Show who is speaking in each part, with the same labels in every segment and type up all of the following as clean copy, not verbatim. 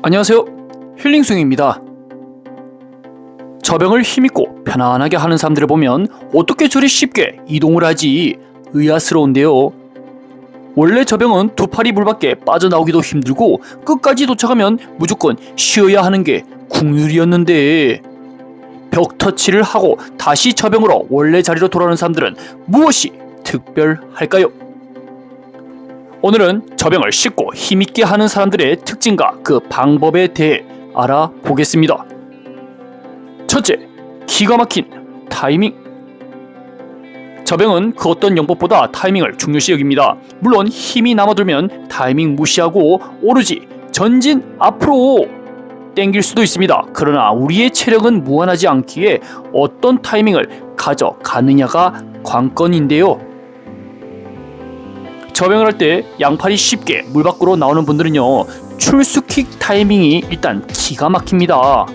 Speaker 1: 안녕하세요, 힐링숭입니다. 저병을 힘있고 편안하게 하는 사람들을 보면 어떻게 저리 쉽게 이동을 하지 의아스러운데요. 원래 저병은 두 팔이 물 밖에 빠져나오기도 힘들고 끝까지 도착하면 무조건 쉬어야 하는 게 국룰이었는데, 벽 터치를 하고 다시 저병으로 원래 자리로 돌아오는 사람들은 무엇이 특별할까요? 오늘은 저병을 쉽고 힘있게 하는 사람들의 특징과 그 방법에 대해 알아보겠습니다. 첫째, 기가 막힌 타이밍. 저병은 그 어떤 영법보다 타이밍을 중요시 여깁니다. 물론 힘이 남아들면 타이밍 무시하고 오로지 전진 앞으로 땡길 수도 있습니다. 그러나 우리의 체력은 무한하지 않기에 어떤 타이밍을 가져가느냐가 관건인데요. 저병을 할 때 양팔이 쉽게 물 밖으로 나오는 분들은요, 출수킥 타이밍이 일단 기가 막힙니다.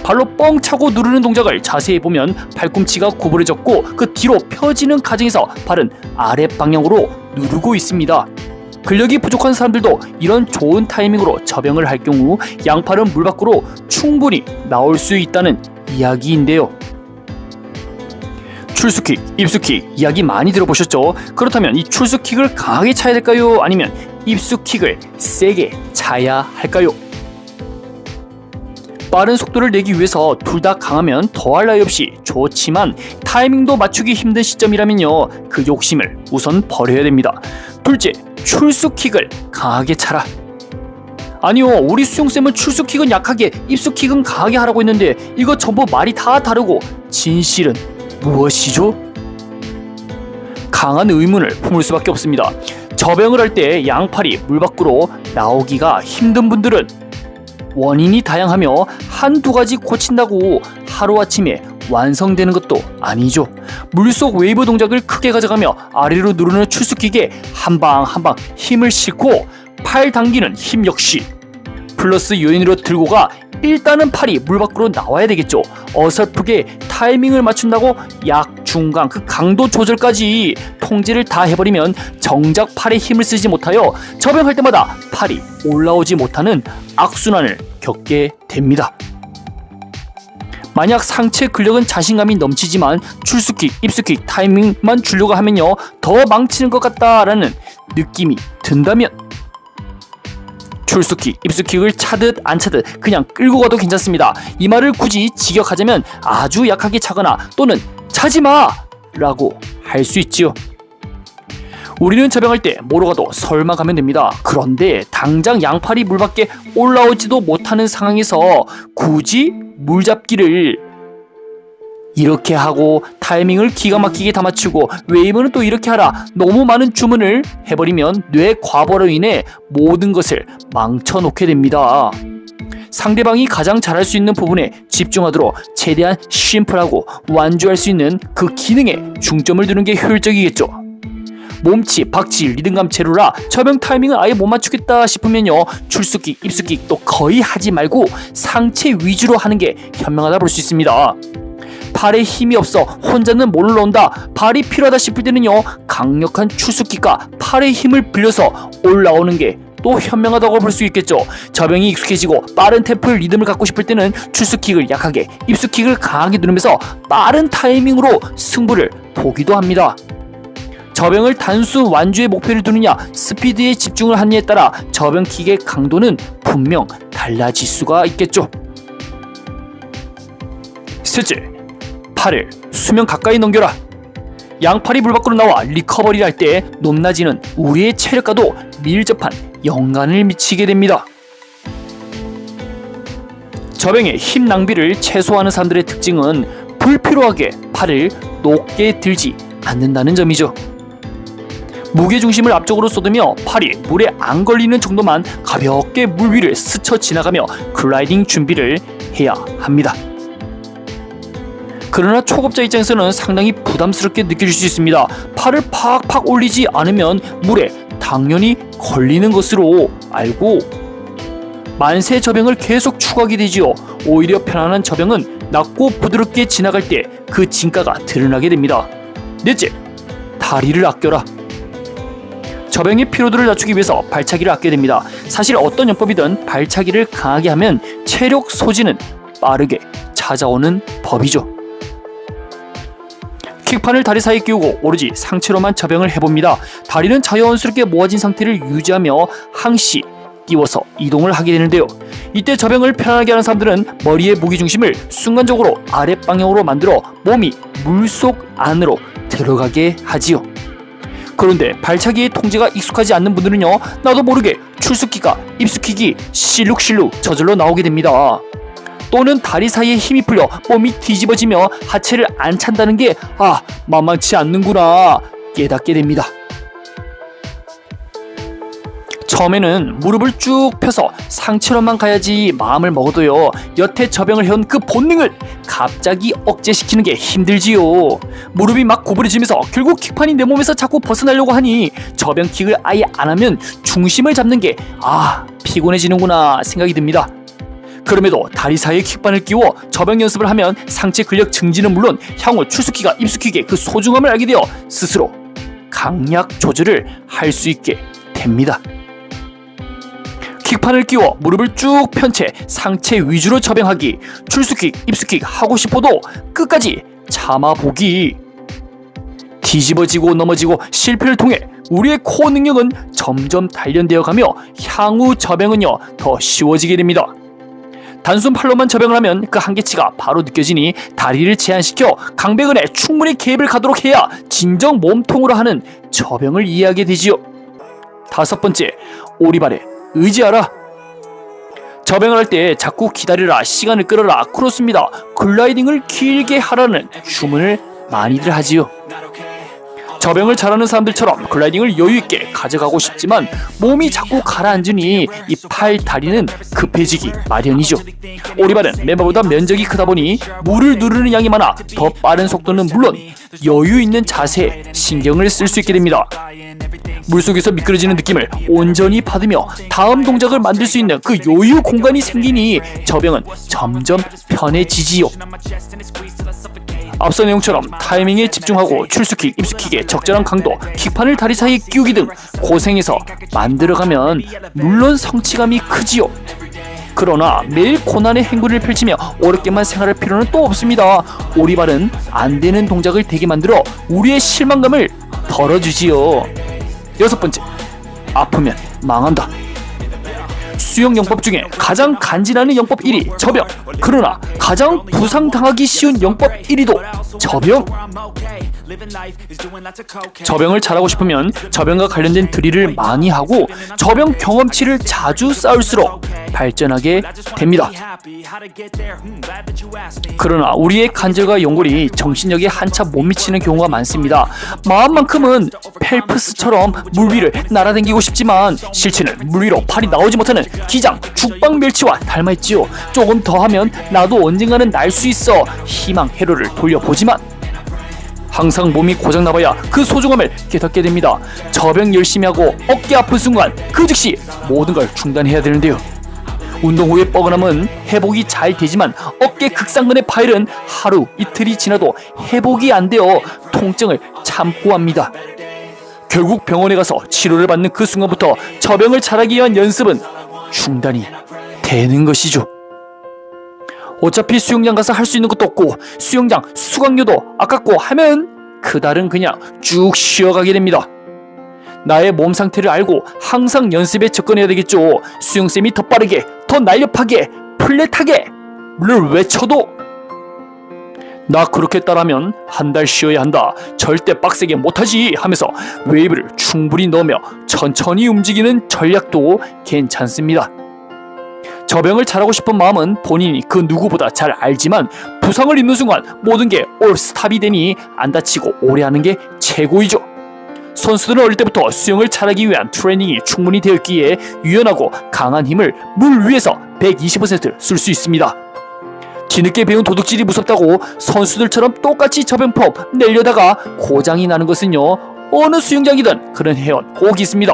Speaker 1: 발로 뻥 차고 누르는 동작을 자세히 보면 팔꿈치가 구부러졌고 그 뒤로 펴지는 과정에서 발은 아래 방향으로 누르고 있습니다. 근력이 부족한 사람들도 이런 좋은 타이밍으로 저병을 할 경우 양팔은 물 밖으로 충분히 나올 수 있다는 이야기인데요. 출수킥, 입수킥 이야기 많이 들어보셨죠? 그렇다면 이 출수킥을 강하게 차야 될까요? 아니면 입수킥을 세게 차야 할까요? 빠른 속도를 내기 위해서 둘 다 강하면 더할 나위 없이 좋지만 타이밍도 맞추기 힘든 시점이라면요, 그 욕심을 우선 버려야 됩니다. 둘째, 출수킥을 강하게 차라. 아니요, 우리 수용쌤은 출수킥은 약하게, 입수킥은 강하게 하라고 했는데 이거 전부 말이 다 다르고 진실은 무엇이죠? 강한 의문을 품을 수밖에 없습니다. 저병을 할 때 양팔이 물 밖으로 나오기가 힘든 분들은 원인이 다양하며 한두 가지 고친다고 하루아침에 완성되는 것도 아니죠. 물속 웨이브 동작을 크게 가져가며 아래로 누르는 출수킥에 한 방 한 방 힘을 싣고 팔 당기는 힘 역시 플러스 요인으로 들고 가 일단은 팔이 물 밖으로 나와야 되겠죠. 어설프게 타이밍을 맞춘다고 약, 중강, 그 강도 조절까지 통제를 다 해버리면 정작 팔에 힘을 쓰지 못하여 저병할 때마다 팔이 올라오지 못하는 악순환을 겪게 됩니다. 만약 상체 근력은 자신감이 넘치지만 출수킥, 입수킥 타이밍만 주려고 하면요, 더 망치는 것 같다라는 느낌이 든다면 출수킥, 입수킥을 차듯 안 차듯 그냥 끌고 가도 괜찮습니다. 이 말을 굳이 직역하자면 아주 약하게 차거나 또는 차지마! 라고 할 수 있지요. 우리는 저병할 때 뭐로 가도 설마 가면 됩니다. 그런데 당장 양팔이 물 밖에 올라오지도 못하는 상황에서 굳이 물잡기를 이렇게 하고 타이밍을 기가 막히게 다 맞추고 웨이브는 또 이렇게 하라, 너무 많은 주문을 해버리면 뇌 과부하로 인해 모든 것을 망쳐놓게 됩니다. 상대방이 가장 잘할 수 있는 부분에 집중하도록 최대한 심플하고 완주할 수 있는 그 기능에 중점을 두는 게 효율적이겠죠. 몸치, 박치, 리듬감 제로라 저병 타이밍을 아예 못 맞추겠다 싶으면요, 출수킥, 입수킥 또 거의 하지 말고 상체 위주로 하는 게 현명하다 볼 수 있습니다. 팔에 힘이 없어 혼자는 못 올라온다, 발이 필요하다 싶을 때는요, 강력한 출수킥과 팔의 힘을 빌려서 올라오는 게 또 현명하다고 볼 수 있겠죠. 저병이 익숙해지고 빠른 템포 리듬을 갖고 싶을 때는 출수킥을 약하게, 입수킥을 강하게 누르면서 빠른 타이밍으로 승부를 보기도 합니다. 저병을 단순 완주의 목표를 두느냐, 스피드에 집중을 하느냐에 따라 저병킥의 강도는 분명 달라질 수가 있겠죠. 셋째, 팔을 수면 가까이 넘겨라. 양팔이 물 밖으로 나와 리커버리를 할 때 높낮이는 우리의 체력과도 밀접한 영향을 미치게 됩니다. 저병의 힘 낭비를 최소화하는 사람들의 특징은 불필요하게 팔을 높게 들지 않는다는 점이죠. 무게중심을 앞쪽으로 쏟으며 팔이 물에 안 걸리는 정도만 가볍게 물 위를 스쳐 지나가며 글라이딩 준비를 해야 합니다. 그러나 초급자 입장에서는 상당히 부담스럽게 느껴질 수 있습니다. 팔을 팍팍 올리지 않으면 물에 당연히 걸리는 것으로 알고 만세 저병을 계속 추구하게 되지요. 오히려 편안한 저병은 낮고 부드럽게 지나갈 때 그 진가가 드러나게 됩니다. 넷째, 다리를 아껴라. 저병의 피로도를 낮추기 위해서 발차기를 아껴야 됩니다. 사실 어떤 연법이든 발차기를 강하게 하면 체력 소진은 빠르게 찾아오는 법이죠. 킥판을 다리 사이에 끼우고 오로지 상체로만 저병을 해봅니다. 다리는 자연스럽게 모아진 상태를 유지하며 항시 띄워서 이동을 하게 되는데요. 이때 저병을 편안하게 하는 사람들은 머리의 무게중심을 순간적으로 아랫방향으로 만들어 몸이 물속 안으로 들어가게 하지요. 그런데 발차기의 통제가 익숙하지 않는 분들은요, 나도 모르게 출수킥과 입수킥이 실룩실룩 저절로 나오게 됩니다. 또는 다리 사이에 힘이 풀려 몸이 뒤집어지며 하체를 안 찬다는 게 만만치 않는구나 깨닫게 됩니다. 처음에는 무릎을 쭉 펴서 상체로만 가야지 마음을 먹어도요, 여태 저병을 해온 그 본능을 갑자기 억제시키는 게 힘들지요. 무릎이 막 구부러지면서 결국 킥판이 내 몸에서 자꾸 벗어나려고 하니 저병킥을 아예 안 하면 중심을 잡는 게 피곤해지는구나 생각이 듭니다. 그럼에도 다리 사이에 킥판을 끼워 저병 연습을 하면 상체 근력 증진은 물론 향후 출수킥과 입수킥의 그 소중함을 알게 되어 스스로 강약 조절을 할 수 있게 됩니다. 킥판을 끼워 무릎을 쭉 편 채 상체 위주로 저병하기, 출수킥, 입수킥 하고 싶어도 끝까지 참아보기. 뒤집어지고 넘어지고 실패를 통해 우리의 코어 능력은 점점 단련되어 가며 향후 저병은요 더 쉬워지게 됩니다. 단순 팔로만 저병을 하면 그 한계치가 바로 느껴지니 다리를 제한시켜 강배근에 충분히 개입을 가도록 해야 진정 몸통으로 하는 저병을 이해하게 되지요. 5번째, 오리발에 의지하라. 저병을 할 때 자꾸 기다리라, 시간을 끌어라, 크로스입니다, 글라이딩을 길게 하라는 주문을 많이들 하지요. 저병을 잘하는 사람들처럼 글라이딩을 여유있게 가져가고 싶지만 몸이 자꾸 가라앉으니 이 팔, 다리는 급해지기 마련이죠. 오리발은 멤버보다 면적이 크다 보니 물을 누르는 양이 많아 더 빠른 속도는 물론 여유있는 자세에 신경을 쓸 수 있게 됩니다. 물속에서 미끄러지는 느낌을 온전히 받으며 다음 동작을 만들 수 있는 그 여유 공간이 생기니 저병은 점점 편해지지요. 앞서 내용처럼 타이밍에 집중하고 출수킥, 입수킥의 적절한 강도, 킥판을 다리 사이에 끼우기 등 고생해서 만들어가면 물론 성취감이 크지요. 그러나 매일 고난의 행군을 펼치며 어렵게만 생활할 필요는 또 없습니다. 오리발은 안 되는 동작을 되게 만들어 우리의 실망감을 덜어주지요. 6번째, 아프면 망한다. 수영 영법 중에 가장 간지나는 영법 1위 저병. 그러나 가장 부상당하기 쉬운 영법 1위도 저병. 저병을 잘하고 싶으면 저병과 관련된 드릴을 많이 하고 저병 경험치를 자주 쌓을수록 발전하게 됩니다. 그러나 우리의 관절과 연골이 정신력에 한참 못 미치는 경우가 많습니다. 마음만큼은 펠프스처럼 물 위를 날아다니고 싶지만 실체는 물 위로 팔이 나오지 못하는 기장 죽방멸치와 닮아있지요. 조금 더 하면 나도 언젠가는 날 수 있어 희망 회로를 돌려보지만 항상 몸이 고장나봐야 그 소중함을 깨닫게 됩니다. 저병 열심히 하고 어깨 아픈 순간 그 즉시 모든 걸 중단해야 되는데요. 운동 후의 뻐근함은 회복이 잘 되지만 어깨 극상근의 파열은 하루 이틀이 지나도 회복이 안 되어 통증을 참고 합니다. 결국 병원에 가서 치료를 받는 그 순간부터 저병을 잘하기 위한 연습은 중단이 되는 것이죠. 어차피 수영장 가서 할 수 있는 것도 없고 수영장 수강료도 아깝고 하면 그달은 그냥 쭉 쉬어가게 됩니다. 나의 몸 상태를 알고 항상 연습에 접근해야 되겠죠. 수영쌤이 더 빠르게, 더 날렵하게, 플랫하게 를 외쳐도 나 그렇게 따라하면 한 달 쉬어야 한다, 절대 빡세게 못하지 하면서 웨이브를 충분히 넣으며 천천히 움직이는 전략도 괜찮습니다. 저병을 잘하고 싶은 마음은 본인이 그 누구보다 잘 알지만 부상을 입는 순간 모든 게 올 스탑이 되니 안 다치고 오래 하는 게 최고이죠. 선수들은 어릴 때부터 수영을 잘하기 위한 트레이닝이 충분히 되어 있기에 유연하고 강한 힘을 물 위에서 120% 쓸 수 있습니다. 뒤늦게 배운 도둑질이 무섭다고 선수들처럼 똑같이 저병법 내려다가 고장이 나는 것은요, 어느 수영장이든 그런 회원 꼭 있습니다.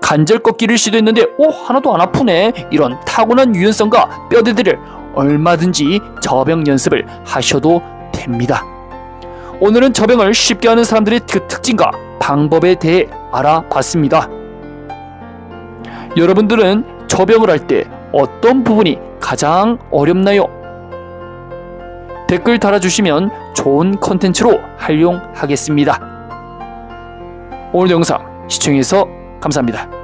Speaker 1: 관절 꺾기를 시도했는데 하나도 안 아프네, 이런 타고난 유연성과 뼈대들을 얼마든지 저병 연습을 하셔도 됩니다. 오늘은 저병을 쉽게 하는 사람들의 그 특징과 방법에 대해 알아봤습니다. 여러분들은 처병을 할 때 어떤 부분이 가장 어렵나요? 댓글 달아주시면 좋은 컨텐츠로 활용하겠습니다. 오늘 영상 시청해주셔서 감사합니다.